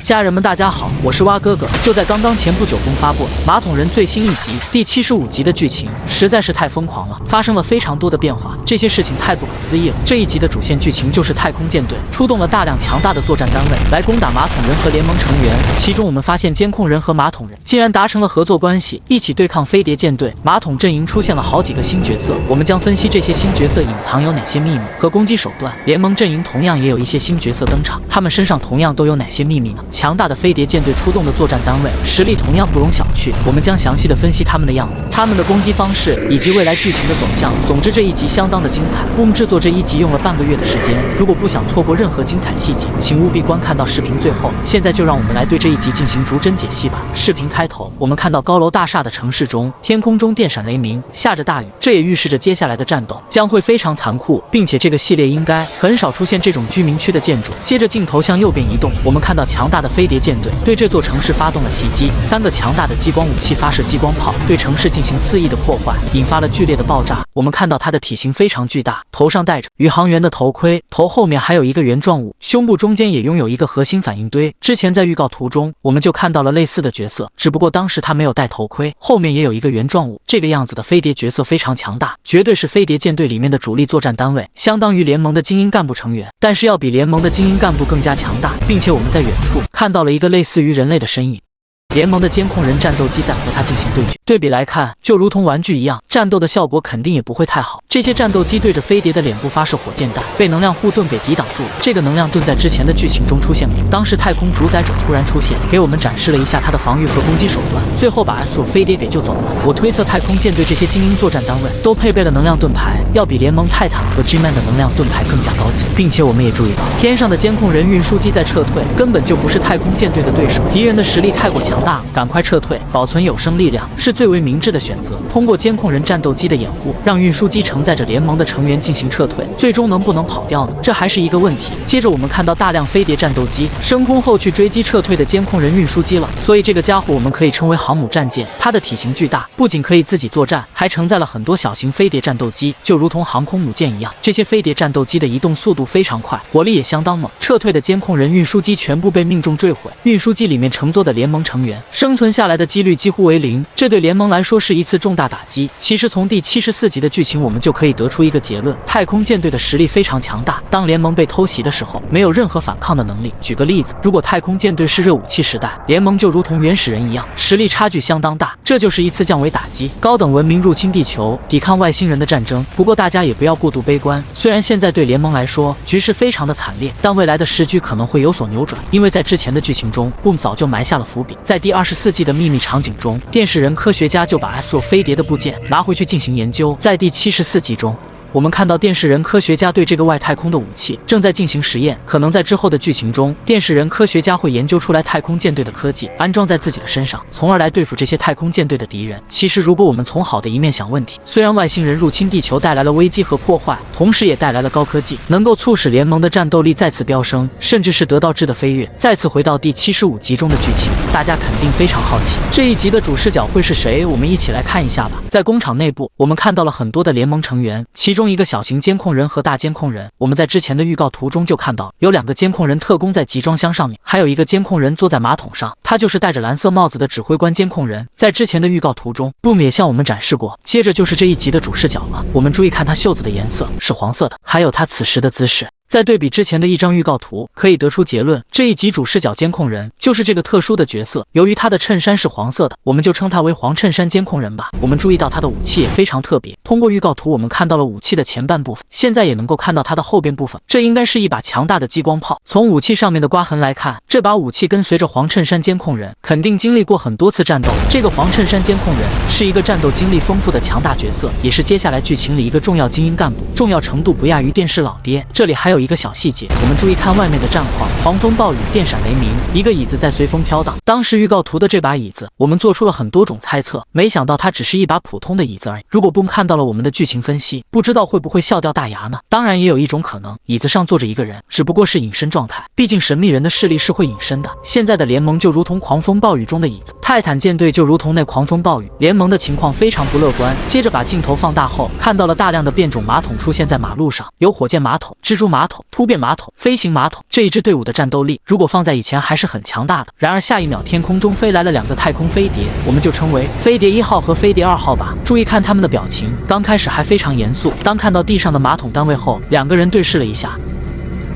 家人们，大家好，我是蛙哥哥。就在刚刚前不久公发布了《马桶人》最新一集第75集的剧情，实在是太疯狂了，发生了非常多的变化，这些事情太不可思议了。这一集的主线剧情就是太空舰队出动了大量强大的作战单位来攻打马桶人和联盟成员，其中我们发现监控人和马桶人竟然达成了合作关系，一起对抗飞碟舰队。马桶阵营出现了好几个新角色，我们将分析这些新角色隐藏有哪些秘密和攻击手段。联盟阵营同样也有一些新角色登场，他们身上同样都有哪些秘密呢？强大的飞碟舰队出动的作战单位实力同样不容小觑，我们将详细的分析他们的样子、他们的攻击方式以及未来剧情的走向。总之这一集相当的精彩，我们制作这一集用了半个月的时间，如果不想错过任何精彩细节，请务必观看到视频最后。现在就让我们来对这一集进行逐帧解析吧。视频开头，我们看到高楼大厦的城市中，天空中电闪雷鸣，下着大雨，这也预示着接下来的战斗将会非常残酷，并且这个系列应该很少出现这种居民区的建筑。接着镜头向右边移动，我们看到强大的飞碟舰队对这座城市发动了袭击，3个强大的激光武器发射激光炮，对城市进行肆意的破坏，引发了剧烈的爆炸。我们看到它的体型非常巨大，头上戴着宇航员的头盔，头后面还有一个圆状物，胸部中间也拥有一个核心反应堆。之前在预告图中我们就看到了类似的角色，只不过当时他没有戴头盔，后面也有一个圆状物。这个样子的飞碟角色非常强大，绝对是飞碟舰队里面的主力作战单位，相当于联盟的精英干部成员，但是要比联盟的精英干部更加强大，并且我们在远处看到了一个类似于人类的身影。联盟的监控人战斗机在和他进行对决，对比来看就如同玩具一样，战斗的效果肯定也不会太好。这些战斗机对着飞碟的脸部发射火箭弹，被能量护盾给抵挡住了。这个能量盾在之前的剧情中出现过，当时太空主宰者突然出现，给我们展示了一下他的防御和攻击手段，最后把 S 飞碟给救走了。我推测太空舰队这些精英作战单位都配备了能量盾牌，要比联盟泰坦和 G-Man 的能量盾牌更加高级。并且我们也注意到，天上的监控人运输机在撤退，根本就不是太空舰队的对手，敌人的实力太过强大，赶快撤退，保存有生力量是最为明智的选择。通过监控人战斗机的掩护，让运输机承载着联盟的成员进行撤退，最终能不能跑掉呢？这还是一个问题。接着我们看到大量飞碟战斗机升空后去追击撤退的监控人运输机了，所以这个家伙我们可以称为航母战舰。它的体型巨大，不仅可以自己作战，还承载了很多小型飞碟战斗机，就如同航空母舰一样。这些飞碟战斗机的移动速度非常快，火力也相当猛。撤退的监控人运输机全部被命中坠毁，运输机里面乘坐的联盟成员生存下来的几率几乎为0，这对联盟来说是一次重大打击。其实从第74集的剧情我们就可以得出一个结论，太空舰队的实力非常强大，当联盟被偷袭的时候没有任何反抗的能力。举个例子，如果太空舰队是热武器时代，联盟就如同原始人一样，实力差距相当大，这就是一次降维打击，高等文明入侵地球抵抗外星人的战争。不过大家也不要过度悲观，虽然现在对联盟来说局势非常的惨烈，但未来的时局可能会有所扭转，因为在之前的剧情中 Boom 早就埋下了伏笔。在第24季的秘密场景中，电视人科学家就把 S 飞碟的部件拿回去进行研究。在第74集中，我们看到电视人科学家对这个外太空的武器正在进行实验，可能在之后的剧情中，电视人科学家会研究出来太空舰队的科技，安装在自己的身上，从而来对付这些太空舰队的敌人。其实如果我们从好的一面想问题，虽然外星人入侵地球带来了危机和破坏，同时也带来了高科技，能够促使联盟的战斗力再次飙升，甚至是得到质的飞跃。再次回到第75集中的剧情，大家肯定非常好奇，这一集的主视角会是谁？我们一起来看一下吧。在工厂内部，我们看到了很多的联盟成员，其中一个小型监控人和大监控人，我们在之前的预告图中就看到了，有2个监控人特工在集装箱上面，还有一个监控人坐在马桶上，他就是戴着蓝色帽子的指挥官监控人。在之前的预告图中 Boom 也向我们展示过。接着就是这一集的主视角了，我们注意看他袖子的颜色是黄色的，还有他此时的姿势。在对比之前的一张预告图，可以得出结论，这一集主视角监控人就是这个特殊的角色。由于他的衬衫是黄色的，我们就称他为黄衬衫监控人吧。我们注意到他的武器也非常特别，通过预告图我们看到了武器的前半部分，现在也能够看到他的后边部分，这应该是一把强大的激光炮。从武器上面的刮痕来看，这把武器跟随着黄衬衫监控人肯定经历过很多次战斗。这个黄衬衫监控人是一个战斗经历丰富的强大角色，也是接下来剧情里一个重要精英干部，重要程度不亚于电视老爹。这里还有一个小细节，我们注意看外面的战况，狂风暴雨，电闪雷鸣，一个椅子在随风飘荡。当时预告图的这把椅子，我们做出了很多种猜测，没想到它只是一把普通的椅子而已。如果Boom看到了我们的剧情分析，不知道会不会笑掉大牙呢？当然也有一种可能，椅子上坐着一个人，只不过是隐身状态，毕竟神秘人的势力是会隐身的。现在的联盟就如同狂风暴雨中的椅子，泰坦舰队就如同那狂风暴雨，联盟的情况非常不乐观。接着把镜头放大后，看到了大量的变种马桶出现在马路上，有火箭马桶、蜘蛛马桶、突变马桶、飞行马桶。这一支队伍的战斗力，如果放在以前还是很强大的。然而下一秒，天空中飞来了2个太空飞碟，我们就称为飞碟1号和飞碟2号吧。注意看他们的表情，刚开始还非常严肃，当看到地上的马桶单位后，2个人对视了一下，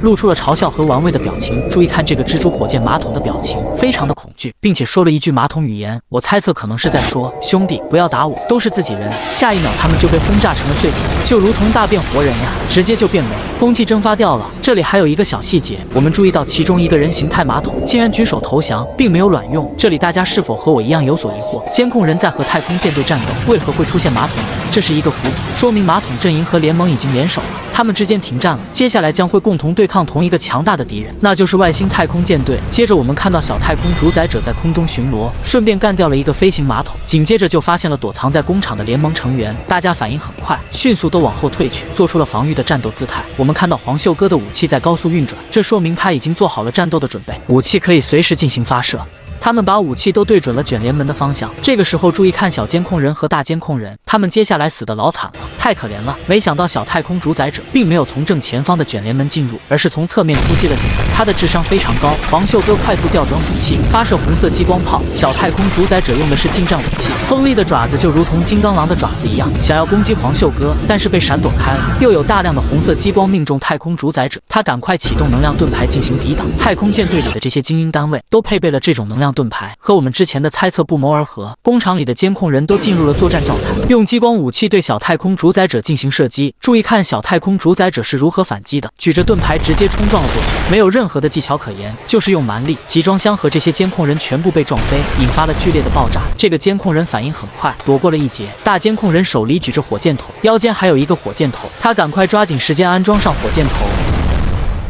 露出了嘲笑和玩味的表情。注意看这个蜘蛛火箭马桶的表情，非常的恐惧，并且说了一句马桶语言，我猜测可能是在说兄弟不要打我，都是自己人。下一秒他们就被轰炸成了碎片，就如同大变活人呀，直接就变没，空气蒸发掉了。这里还有一个小细节，我们注意到其中一个人形态马桶竟然举手投降，并没有卵用。这里大家是否和我一样有所疑惑？监控人在和太空舰队战斗，为何会出现马桶人？这是一个伏笔，说明马桶阵营和联盟已经联手了，他们之间停战了，接下来将会共同对抗同一个强大的敌人，那就是外星太空舰队。接着我们看到小太空主宰者在空中巡逻，顺便干掉了一个飞行马桶，紧接着就发现了躲藏在工厂的联盟成员，大家反应很快，迅速都往后退去，做出了防御的战斗姿态。我们看到黄秀哥的武器在高速运转，这说明他已经做好了战斗的准备，武器可以随时进行发射。他们把武器都对准了卷帘门的方向。这个时候注意看小监控人和大监控人，他们接下来死得老惨了，太可怜了。没想到小太空主宰者并没有从正前方的卷帘门进入，而是从侧面突击了进来。他的智商非常高。黄秀哥快速调转武器，发射红色激光炮。小太空主宰者用的是近战武器，锋利的爪子就如同金刚狼的爪子一样，想要攻击黄秀哥，但是被闪躲开了。又有大量的红色激光命中太空主宰者，他赶快启动能量盾牌进行抵挡。太空舰队里的这些精英单位都配备了这种能量盾牌，和我们之前的猜测不谋而合。工厂里的监控人都进入了作战状态，用激光武器对小太空主宰者进行射击。注意看小太空主宰者是如何反击的，举着盾牌直接冲撞了过去，没有任何的技巧可言，就是用蛮力。集装箱和这些监控人全部被撞飞，引发了剧烈的爆炸。这个监控人反应很快，躲过了一劫。大监控人手里举着火箭筒，腰间还有一个火箭头，他赶快抓紧时间安装上火箭头。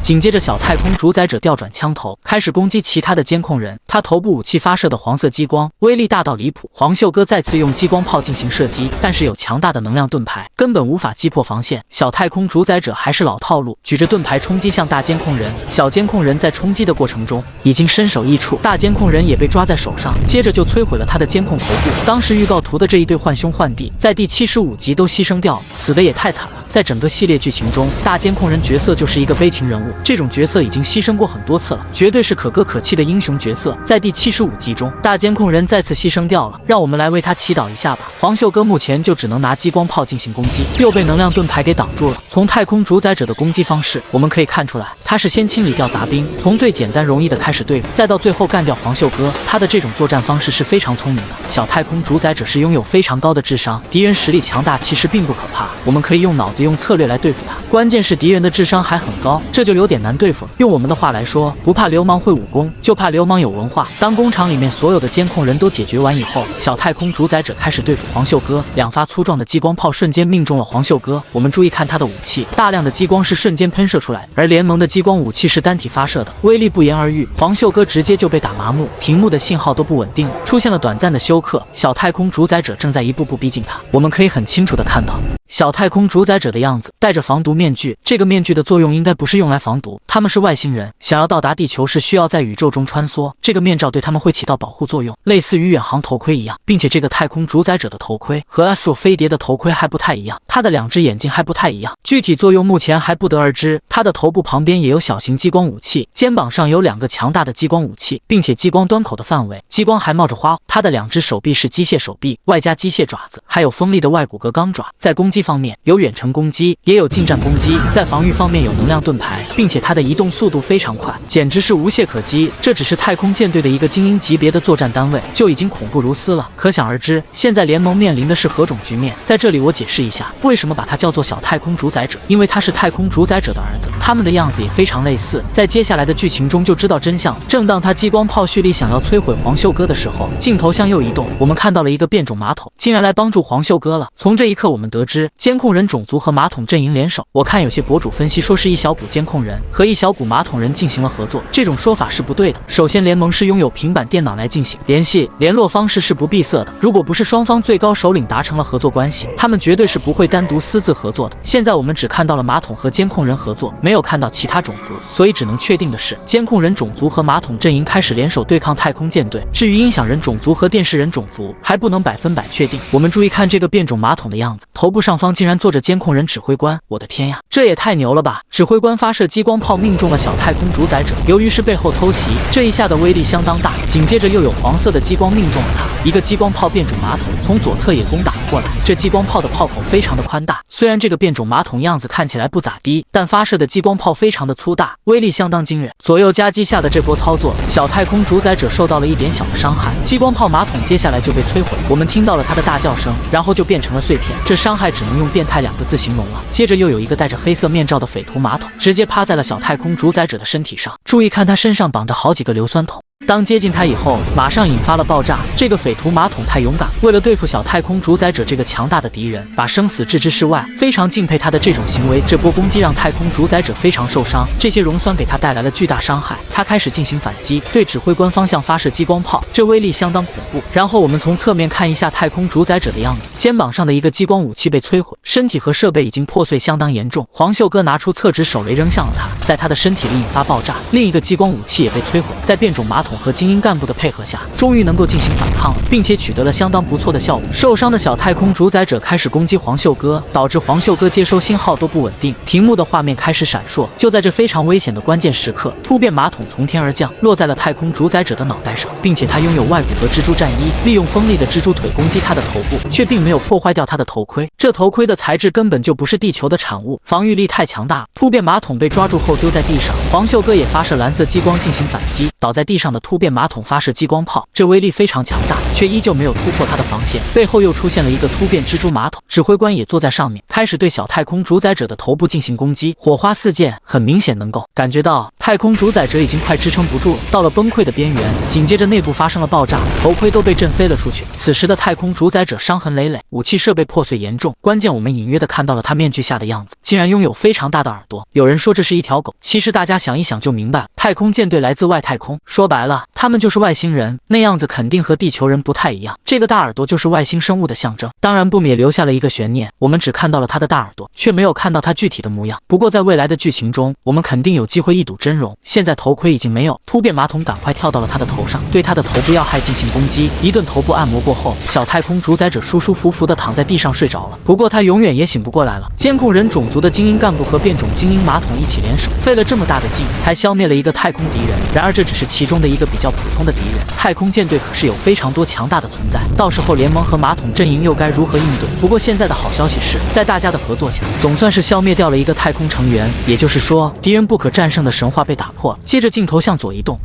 紧接着小太空主宰者调转枪头，开始攻击其他的监控人。他头部武器发射的黄色激光威力大到离谱。黄秀哥再次用激光炮进行射击，但是有强大的能量盾牌，根本无法击破防线。小太空主宰者还是老套路，举着盾牌冲击向大监控人。小监控人在冲击的过程中已经身首异处，大监控人也被抓在手上，接着就摧毁了他的监控头部。当时预告图的这一对换兄换弟在第75集都牺牲掉了，死的也太惨了。在整个系列剧情中，大监控人角色就是一个悲情人物，这种角色已经牺牲过很多次了，绝对是可歌可泣的英雄角色。在第75集中，大监控人再次牺牲掉了，让我们来为他祈祷一下吧。黄秀哥目前就只能拿激光炮进行攻击，又被能量盾牌给挡住了。从太空主宰者的攻击方式，我们可以看出来，他是先清理掉杂兵，从最简单容易的开始对付，再到最后干掉黄秀哥。他的这种作战方式是非常聪明的。小太空主宰者是拥有非常高的智商，敌人实力强大其实并不可怕，我们可以用脑子用策略来对付他。关键是敌人的智商还很高，这就有点难对付了。用我们的话来说，不怕流氓会武功，就怕流氓有文化。当工厂里面所有的监控人都解决完以后，小太空主宰者开始对付黄秀哥。2发粗壮的激光炮瞬间命中了黄秀哥。我们注意看他的武器，大量的激光是瞬间喷射出来，而联盟的激光武器是单体发射的，威力不言而喻。黄秀哥直接就被打麻木，屏幕的信号都不稳定，出现了短暂的休克。小太空主宰者正在一步步逼近他，我们可以很清楚的看到小太空主宰者的样子，戴着防毒面具。这个面具的作用应该不是用来防毒，他们是外星人，想要到达地球是需要在宇宙中穿梭，这个面罩对他们会起到保护作用，类似于远航头盔一样。并且这个太空主宰者的头盔和阿索飞碟的头盔还不太一样，他的2只眼睛还不太一样，具体作用目前还不得而知。他的头部旁边也有小型激光武器，肩膀上有2个强大的激光武器，并且激光端口的范围，激光还冒着花。他的2只手臂是机械手臂，外加机械爪子，还有锋利的外骨骼钢爪。在攻击方面有远程攻击，也有近战攻击。在防御方面有能量盾牌，并且他的移动速度非常快，简直是无懈可击。这只是太空舰队的一个精英级别的作战单位，就已经恐怖如斯了。可想而知，现在联盟面临的是何种局面。在这里我解释一下，为什么把他叫做小太空主宰者，因为他是太空主宰者的儿子，他们的样子也非常类似。在接下来的剧情中就知道真相。正当他激光炮蓄力想要摧毁黄秀哥的时候，镜头向右移动，我们看到了一个变种马桶，竟然来帮助黄秀哥了。从这一刻我们得知，监控人种族和马桶阵营联手。我看有些博主分析说是一小股监控人和一小股马桶人进行了合作，这种说法是不对的。首先联盟是拥有平板电脑来进行联系，联络方式是不闭塞的，如果不是双方最高首领达成了合作关系，他们绝对是不会单单独私自合作的。现在我们只看到了马桶和监控人合作，没有看到其他种族，所以只能确定的是，监控人种族和马桶阵营开始联手对抗太空舰队。至于音响人种族和电视人种族，还不能100%确定。我们注意看这个变种马桶的样子，头部上方竟然坐着监控人指挥官，我的天呀，这也太牛了吧！指挥官发射激光炮命中了小太空主宰者，由于是背后偷袭，这一下的威力相当大。紧接着又有黄色的激光命中了他，一个激光炮变种马桶从左侧也攻打了过来。这激光炮的炮口非常的宽大，虽然这个变种马桶样子看起来不咋地，但发射的激光炮非常的粗大，威力相当惊人。左右夹击下的这波操作，小太空主宰者受到了一点小的伤害，激光炮马桶接下来就被摧毁，我们听到了他的大叫声，然后就变成了碎片。这伤害只能用变态2个字形容了。接着又有一个戴着黑色面罩的匪徒马桶直接趴在了小太空主宰者的身体上，注意看他身上绑着好几个硫酸桶。当接近他以后，马上引发了爆炸。这个匪徒马桶太勇敢，为了对付小太空主宰者这个强大的敌人，把生死置之事外，非常敬佩他的这种行为。这波攻击让太空主宰者非常受伤，这些熔酸给他带来了巨大伤害。他开始进行反击，对指挥官方向发射激光炮，这威力相当恐怖。然后我们从侧面看一下太空主宰者的样子，肩膀上的一个激光武器被摧毁，身体和设备已经破碎相当严重。黄袖哥拿出厕纸手雷扔向了他，在他的身体里引发爆炸，另一个激光武器也被摧毁。在变种马桶和精英干部的配合下，终于能够进行反抗了，并且取得了相当不错的效果。受伤的小太空主宰者开始攻击黄袖哥，导致黄袖哥接收信号都不稳定，屏幕的画面开始闪烁。就在这非常危险的关键时刻，突变马桶从天而降，落在了太空主宰者的脑袋上，并且他拥有外骨骼蜘蛛战衣，利用锋利的蜘蛛腿攻击他的头部，却并没有破坏掉他的头盔。这头盔的材质根本就不是地球的产物，防御力太强大了。突变马桶被抓住后丢在地上，黄袖哥也发射蓝色激光进行反击，倒在地上的突变马桶发射激光炮，这威力非常强大，却依旧没有突破他的防线。背后又出现了一个突变蜘蛛马桶，指挥官也坐在上面，开始对小太空主宰者的头部进行攻击，火花四溅，很明显能够感觉到太空主宰者已经快支撑不住了，到了崩溃的边缘。紧接着内部发生了爆炸，头盔都被震飞了出去。此时的太空主宰者伤痕累累，武器设备破碎严重，关键我们隐约的看到了他面具下的样子，竟然拥有非常大的耳朵。有人说这是一条狗，其实大家想一想就明白了，太空舰队来自外太空，说白了他们就是外星人，那样子肯定和地球人不太一样，这个大耳朵就是外星生物的象征。当然不免留下了一个悬念，我们只看到了他的大耳朵，却没有看到他具体的模样。不过在未来的剧情中，我们肯定有机会一睹真容。现在头盔已经没有，突变马桶赶快跳到了他的头上，对他的头部要害进行攻击。一顿头部按摩过后，小太空主宰者舒舒服服地躺在地上睡着了。不过他永远也醒不过来了。监控人种族的精英干部和变种精英马桶一起联手，费了这么大的劲才消灭了一个太空敌人。然而这只是其中的一个比较普通的敌人，太空舰队可是有非常多强大的存在，到时候联盟和马桶阵营又该如何应对？不过现在的好消息是，在大家的合作下，总算是消灭掉了一个太空成员，也就是说敌人不可战胜的神话被打破了。接着镜头向左移动，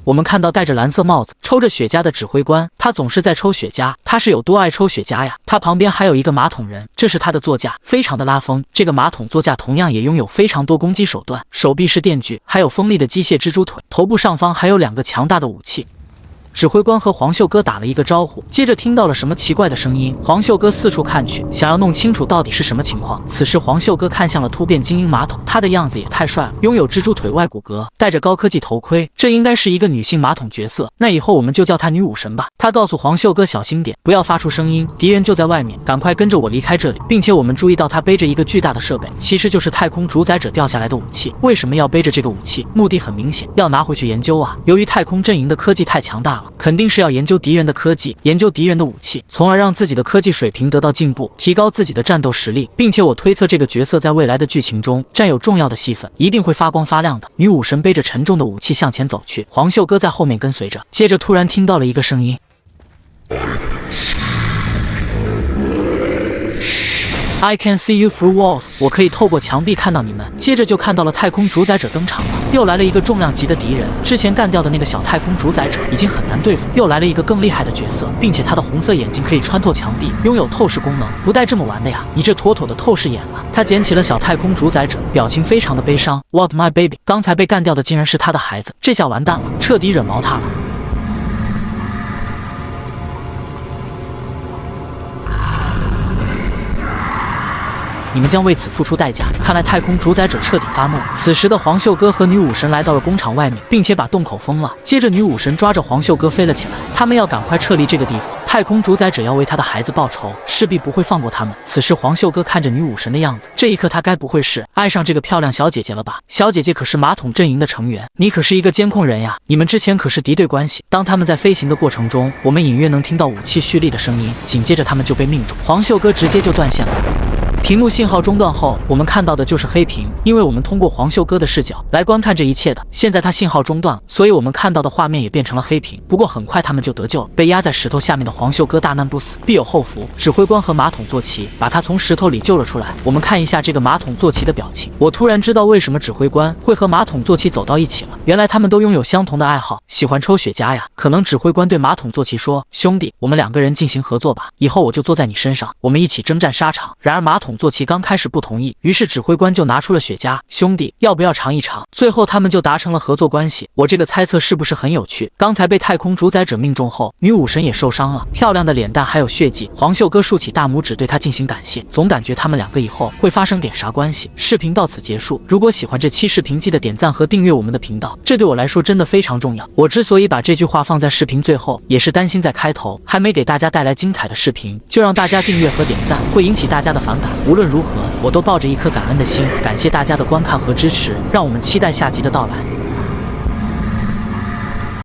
我们看到戴着蓝色帽子抽着雪茄的指挥官，他总是在抽雪茄，他是有多爱抽雪茄呀？他旁边还有一个马桶人，这是他的座驾，非常的拉风。这个马桶座驾同样也拥有非常多攻击手段，手臂是电锯，还有锋利的机械蜘蛛腿，头部上方还有2个强大的武器。指挥官和黄袖哥打了一个招呼，接着听到了什么奇怪的声音。黄袖哥四处看去，想要弄清楚到底是什么情况。此时黄袖哥看向了突变精英马桶，他的样子也太帅了，拥有蜘蛛腿外骨骼，戴着高科技头盔，这应该是一个女性马桶角色，那以后我们就叫她女武神吧。他告诉黄袖哥小心点，不要发出声音，敌人就在外面，赶快跟着我离开这里。并且我们注意到他背着一个巨大的设备，其实就是太空主宰者掉下来的武器。为什么要背着这个武器？目的很明显，要拿回去研究啊。由于太空阵营的科技太强大了，肯定是要研究敌人的科技，研究敌人的武器，从而让自己的科技水平得到进步，提高自己的战斗实力。并且我推测这个角色在未来的剧情中占有重要的戏份，一定会发光发亮的。女武神背着沉重的武器向前走去，黄袖哥在后面跟随着。接着突然听到了一个声音，I can see you through walls， 我可以透过墙壁看到你们。接着就看到了太空主宰者登场了，又来了一个重量级的敌人。之前干掉的那个小太空主宰者已经很难对付，又来了一个更厉害的角色，并且他的红色眼睛可以穿透墙壁，拥有透视功能。不带这么玩的呀，你这妥妥的透视眼了。他捡起了小太空主宰者，表情非常的悲伤。What my baby， 刚才被干掉的竟然是他的孩子，这下完蛋了，彻底惹毛他了。你们将为此付出代价。看来太空主宰者彻底发怒。此时的黄袖哥和女武神来到了工厂外面，并且把洞口封了。接着女武神抓着黄袖哥飞了起来，他们要赶快撤离这个地方。太空主宰者要为他的孩子报仇，势必不会放过他们。此时黄秀哥看着女武神的样子，这一刻他该不会是爱上这个漂亮小姐姐了吧？小姐姐可是马桶阵营的成员，你可是一个监控人呀，你们之前可是敌对关系。当他们在飞行的过程中，我们隐约能听到武器蓄力的声音，紧接着他们就被命中，黄秀哥直接就断线了。屏幕信号中断后，我们看到的就是黑屏，因为我们通过黄秀哥的视角来观看这一切的。现在他信号中断了，所以我们看到的画面也变成了黑屏。不过很快他们就得救了，被压在石头下面的黄秀哥大难不死，必有后福。指挥官和马桶坐骑把他从石头里救了出来。我们看一下这个马桶坐骑的表情，我突然知道为什么指挥官会和马桶坐骑走到一起了，原来他们都拥有相同的爱好，喜欢抽雪茄呀。可能指挥官对马桶坐骑说：“兄弟，我们2个人进行合作吧，以后我就坐在你身上，我们一起征战沙场。”然而马桶坐骑刚开始不同意，于是指挥官就拿出了雪茄，兄弟，要不要尝一尝？最后他们就达成了合作关系。我这个猜测是不是很有趣？刚才被太空主宰者命中后，女武神也受伤了，漂亮的脸蛋还有血迹。黄秀哥竖起大拇指对他进行感谢，总感觉他们2个以后会发生点啥关系。视频到此结束，如果喜欢这期视频，记得点赞和订阅我们的频道，这对我来说真的非常重要。我之所以把这句话放在视频最后，也是担心在开头还没给大家带来精彩的视频，就让大家订阅和点赞，会引起大家的反感。无论如何，我都抱着一颗感恩的心，感谢大家的观看和支持，让我们期待下集的到来。